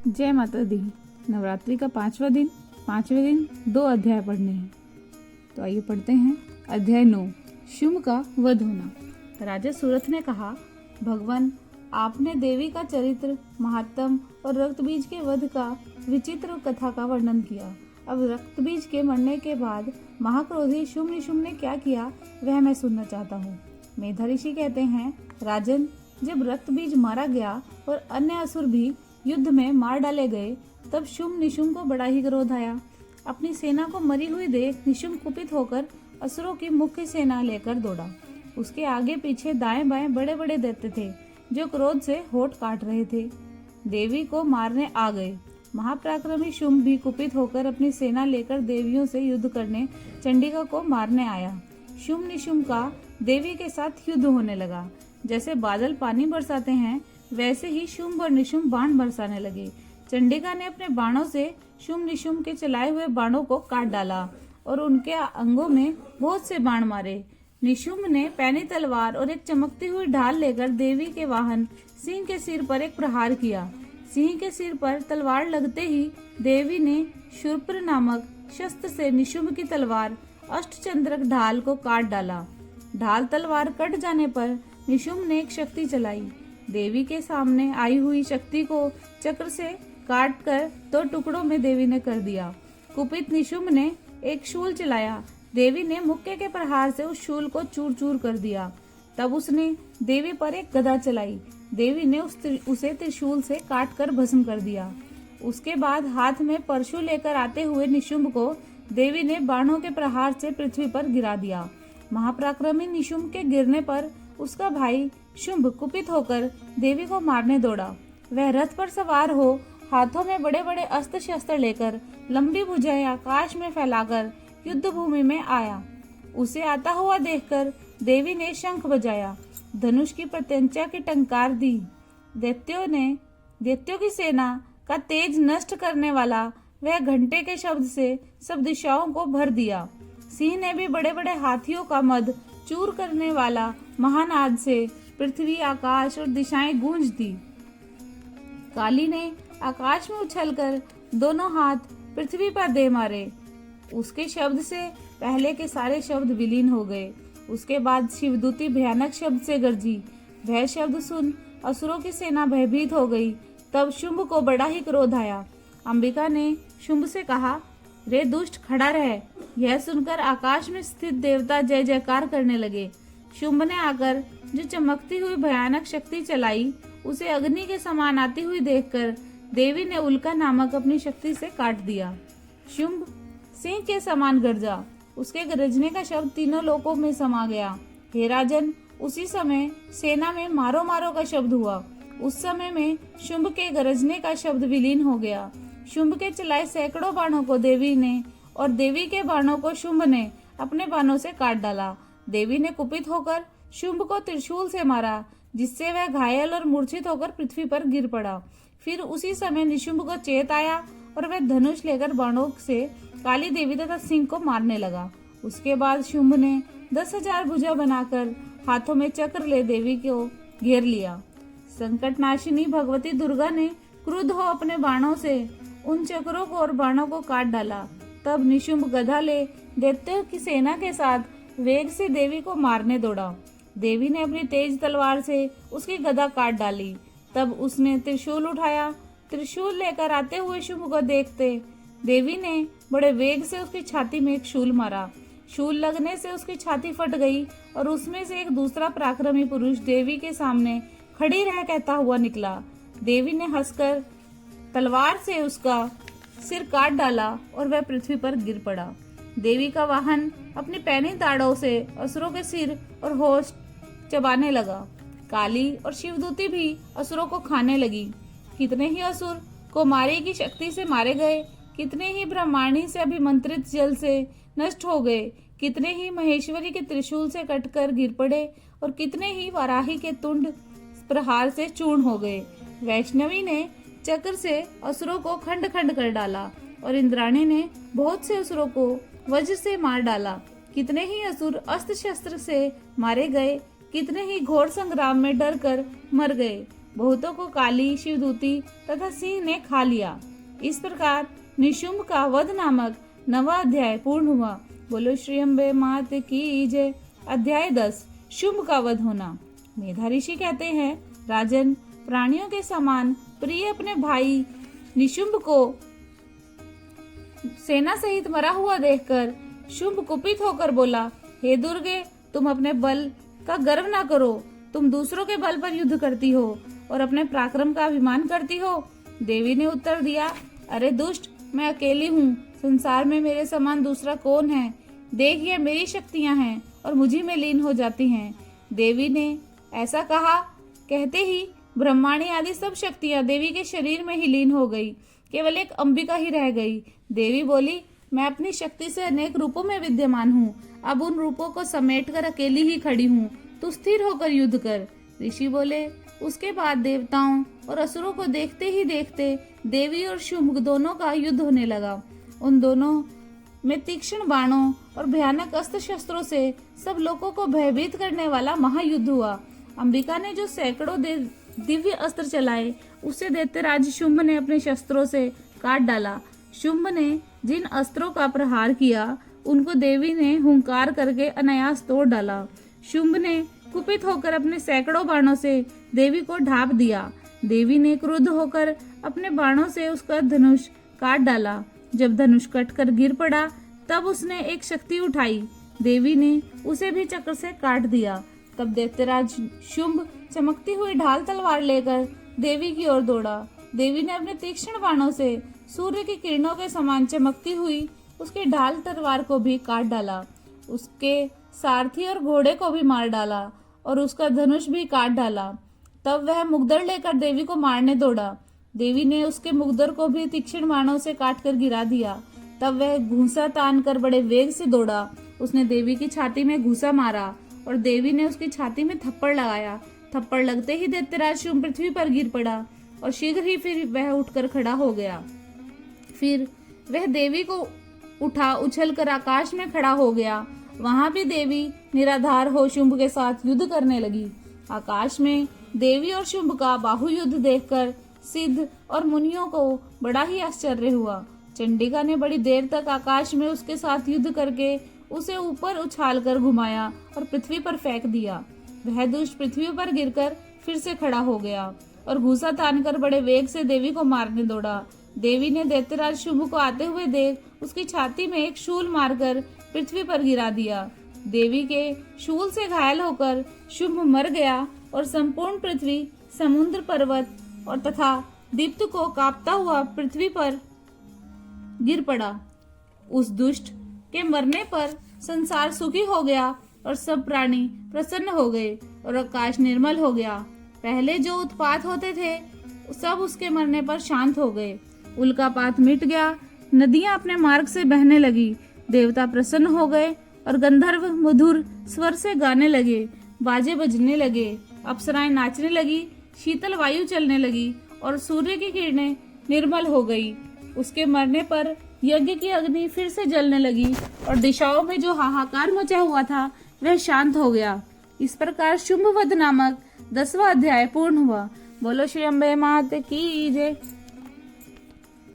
जय माता दी। नवरात्रि का पांचवें दिन 2 अध्याय पढ़ने हैं। तो आइए पढ़ते हैं। अध्याय 9, शुंभ का वध होना। राजा सूरथ ने कहा, भगवान, आपने देवी का चरित्र, महात्म और रक्तबीज के वध का विचित्र कथा का वर्णन किया। अब रक्तबीज के मरने के बाद महाक्रोधी शुंभ निशुंभ ने क्या किया वह मैं सुनना चाहता हूँ। मेधा ऋषि कहते हैं, राजन, जब रक्तबीज मारा गया और अन्य असुर भी युद्ध में मार डाले गए, तब शुंभ निशुंभ को बड़ा ही क्रोध आया। अपनी सेना को मरी हुई देख निशुंभ कुपित होकर असुरों की मुख्य सेना लेकर दौड़ा। उसके आगे पीछे दाएं बाएं बड़े बड़े दैत्य थे जो क्रोध से होठ काट रहे थे। देवी को मारने आ गए। महापराक्रमी शुंभ भी कुपित होकर अपनी सेना लेकर देवियों से युद्ध करने चंडिका को मारने आया। शुंभ निशुंभ का देवी के साथ युद्ध होने लगा। जैसे बादल पानी बरसाते हैं, वैसे ही शुंभ और निशुंभ बाण बरसाने लगे। चंडिका ने अपने बाणों से शुंभ निशुंभ के चलाए हुए बाणों को काट डाला और उनके अंगों में बहुत से बाण मारे। निशुंभ ने पैनी तलवार और एक चमकती हुई ढाल लेकर देवी के वाहन सिंह के सिर पर एक प्रहार किया। सिंह के सिर पर तलवार लगते ही देवी ने शूर्पण नामक शस्त्र से निशुंभ की तलवार अष्टचंद्रक ढाल को काट डाला। ढाल तलवार कट जाने पर निशुंभ ने एक शक्ति चलाई। देवी के सामने आई हुई शक्ति को चक्र से काट कर 2 टुकड़ों में देवी ने कर दिया। कुपित निशुंभ ने एक शूल चलाया। देवी ने मुक्के के प्रहार से उस शूल को चूर चूर कर दिया। तब उसने देवी पर एक गदा चलाई। देवी ने उसे त्रिशूल से काट कर भस्म कर दिया। उसके बाद हाथ में परशु लेकर आते हुए निशुंभ को देवी ने बाणों के प्रहार से पृथ्वी पर गिरा दिया। महापराक्रमी निशुंभ के गिरने पर उसका भाई शुंभ कुपित होकर देवी को मारने दौड़ा। वह रथ पर सवार हो हाथों में बड़े बड़े अस्त्र शस्त्र लेकर लंबी भुजाएं आकाश में फैलाकर युद्ध भूमि में आया। उसे आता हुआ देखकर देवी ने शंख बजाया, धनुष की प्रत्यंचा की टंकार दी। दैत्यों की सेना का तेज नष्ट करने वाला वह घंटे के शब्द से सब दिशाओं को भर दिया। सिंह ने भी बड़े बड़े हाथियों का मद चूर करने वाला महानाद से पृथ्वी, आकाश और दिशाएं गूंज दी। काली ने आकाश में उछलकर दोनों हाथ पृथ्वी पर दे मारे। उसके शब्द से पहले के सारे शब्द विलीन हो गए। उसके बाद शिवदूती भयानक शब्द से गरजी। वह शब्द सुन असुरों की सेना भयभीत हो गई। तब शुंभ को बड़ा ही क्रोध आया। अंबिका ने शुंभ से कहा, रे दुष्ट, खड़ा रह। यह सुनकर आकाश में स्थित देवता जय जयकार करने लगे। शुंभ ने आकर जो चमकती हुई भयानक शक्ति चलाई, उसे अग्नि के समान आती हुई देखकर देवी ने उल्का नामक अपनी शक्ति से काट दिया। शुंभ सिंह के समान गरजा। उसके गरजने का शब्द तीनों लोकों में समा गया। हे राजन, उसी समय सेना में मारो मारो का शब्द हुआ। उस समय में शुंभ के गरजने का शब्द विलीन हो गया। शुंभ के चलाए सैकड़ों बाणों को देवी ने और देवी के बाणों को शुंभ ने अपने बाणों से काट डाला। देवी ने कुपित होकर शुंभ को त्रिशूल से मारा, जिससे वह घायल और मूर्छित होकर पृथ्वी पर गिर पड़ा। फिर उसी समय निशुंभ को चेत आया और वह धनुष लेकर बाणों से काली देवी तथा सिंह को मारने लगा। उसके बाद शुंभ ने 10,000 भुजा बनाकर हाथों में चक्र ले देवी को घेर लिया। संकटनाशिनी भगवती दुर्गा ने क्रुद्ध हो अपने बाणों से उन चक्रों को और बाणों को काट डाला। तब निशुंभ गदा ले दैत्यों की सेना के साथ वेग से देवी को मारने दौड़ा। देवी ने अपनी तेज तलवार से उसकी गदा काट डाली। तब उसने त्रिशूल उठाया। त्रिशूल लेकर आते हुए शुंभ को देखते देवी ने बड़े वेग से उसकी छाती में एक शूल मारा। शूल लगने से उसकी छाती फट गई और उसमें से एक दूसरा पराक्रमी पुरुष देवी के सामने खड़ी रह कहता हुआ निकला। देवी ने हंसकर तलवार से उसका सिर काट डाला और वह पृथ्वी पर गिर पड़ा। देवी का वाहन अपनी पैनी ताड़ों से असुरों के सिर और होश चबाने लगा। काली और शिवदूती भी असुरों को खाने लगी। कितने ही असुर कुमारी की शक्ति से मारे गए, कितने ही ब्रह्माणी से अभिमंत्रित जल से नष्ट हो गए, कितने ही महेश्वरी के त्रिशूल से कटकर गिर पड़े और कितने ही वाराही के तुंड प्रहार से चूर्ण हो गए। वैष्णवी ने चक्र से असुरों को खंड खंड कर डाला और इंद्राणी ने बहुत से असुरों को वज्र से मार डाला। कितने ही असुर अस्त्र शस्त्र से मारे गए, कितने ही घोर संग्राम में डर कर मर गए। बहुतों को काली शिवदूती तथा सिंह ने खा लिया। इस प्रकार निशुंभ का वध नामक 9वां अध्याय पूर्ण हुआ। बोलो श्री अम्बे मात की जय। अध्याय 10 शुंभ का वध होना। मेधा ऋषि कहते हैं, राजन, प्राणियों के समान प्रिय अपने भाई निशुंभ को सेना सहित मरा हुआ देखकर शुंभ कुपित होकर बोला, हे दुर्गे, तुम अपने बल का गर्व ना करो। तुम दूसरों के बल पर युद्ध करती हो और अपने पराक्रम का अभिमान करती हो। देवी ने उत्तर दिया, अरे दुष्ट, मैं अकेली हूँ। संसार में मेरे समान दूसरा कौन है? देख, ये मेरी शक्तियाँ हैं और मुझी में लीन हो जाती हैं। देवी ने ऐसा कहा, कहते ही ब्रह्माणी आदि सब शक्तियां देवी के शरीर में ही लीन हो गई। केवल एक अंबिका ही रह गई। देवी बोली, मैं अपनी शक्ति से अनेक रूपों में विद्यमान हूँ। अब उन रूपों को समेटकर अकेली ही खड़ी हूँ। तू स्थिर होकर युद्ध कर। ऋषि बोले। उसके बाद देवताओं और असुरों को देखते ही देखते देवी और शुंभ दोनों का युद्ध होने लगा। उन दोनों में तीक्ष्ण बाणों और भयानक अस्त्र शस्त्रों से सब लोगों को भयभीत करने वाला महायुद्ध हुआ। अंबिका ने जो सैकड़ों दिव्य अस्त्र चलाए, उसे दैत्यराज शुंभ ने अपने शस्त्रों से काट डाला। शुंभ ने जिन अस्त्रों का प्रहार किया, उनको देवी ने हुंकार करके अनायास तोड़ डाला। शुंभ ने कुपित होकर अपने सैकड़ों बाणों से देवी को ढाप दिया। देवी ने क्रुद्ध होकर अपने बाणों से उसका धनुष काट डाला। जब धनुष कटकर गिर पड़ा, तब उसने एक शक्ति उठाई। देवी ने उसे भी चक्र से काट दिया। तब दैत्यराज शुंभ चमकती हुई ढाल तलवार लेकर देवी की ओर दौड़ा। देवी ने अपने तीक्ष्ण बाणों से सूर्य की किरणों के समान चमकती हुई उसकी ढाल तलवार को भी काट डाला। उसके सारथी और घोड़े को भी मार डाला और उसका धनुष भी काट डाला। तब वह मुग्दर लेकर देवी को मारने दौड़ा। देवी ने उसके मुग्दर को भी तीक्ष्ण बाणों से काटकर गिरा दिया। तब वह घूंसा तान कर बड़े वेग से दौड़ा। उसने देवी की छाती में घूंसा मारा और देवी ने उसकी छाती में थप्पड़ लगाया। थप्पड़ लगते ही दैत्यराज शुंभ पृथ्वी पर गिर पड़ा और शीघ्र ही फिर वह उठकर खड़ा हो गया। फिर वह देवी को उठा उछलकर आकाश में खड़ा हो गया। वहां भी देवी निराधार हो शुंभ के साथ युद्ध करने लगी। आकाश में देवी और शुंभ का बाहुयुद्ध देखकर सिद्ध और मुनियों को बड़ा ही आश्चर्य हुआ। चंडिका ने बड़ी देर तक आकाश में उसके साथ युद्ध करके उसे ऊपर उछालकर घुमाया और पृथ्वी पर फेंक दिया। वह दुष्ट पृथ्वी पर गिरकर फिर से खड़ा हो गया और घूंसा तानकर बड़े वेग से देवी को मारने दौड़ा। देवी ने दैत्यराज शुंभ को आते हुए देख उसकी छाती में एक शूल मारकर पृथ्वी पर गिरा दिया। देवी के शूल से घायल होकर शुंभ मर गया और संपूर्ण पृथ्वी, समुद्र, पर्वत और तथा दीप्त को कांपता हुआ पृथ्वी पर गिर पड़ा। उस दुष्ट के मरने पर संसार सुखी हो गया और सब प्राणी प्रसन्न हो गए और आकाश निर्मल हो गया। पहले जो उत्पात होते थे, सब उसके मरने पर शांत हो गए। उल्कापात मिट गया। नदियां अपने मार्ग से बहने लगी। देवता प्रसन्न हो गए और गंधर्व मधुर स्वर से गाने लगे। बाजे बजने लगे। अप्सराएं नाचने लगी। शीतल वायु चलने लगी और सूर्य की किरणें निर्मल हो गई। उसके मरने पर यज्ञ की अग्नि फिर से जलने लगी और दिशाओं में जो हाहाकार मचा हुआ था, वह शांत हो गया। इस प्रकार शुंभवध नामक 10वां अध्याय पूर्ण हुआ। बोलो श्री अम्बे मात की जय।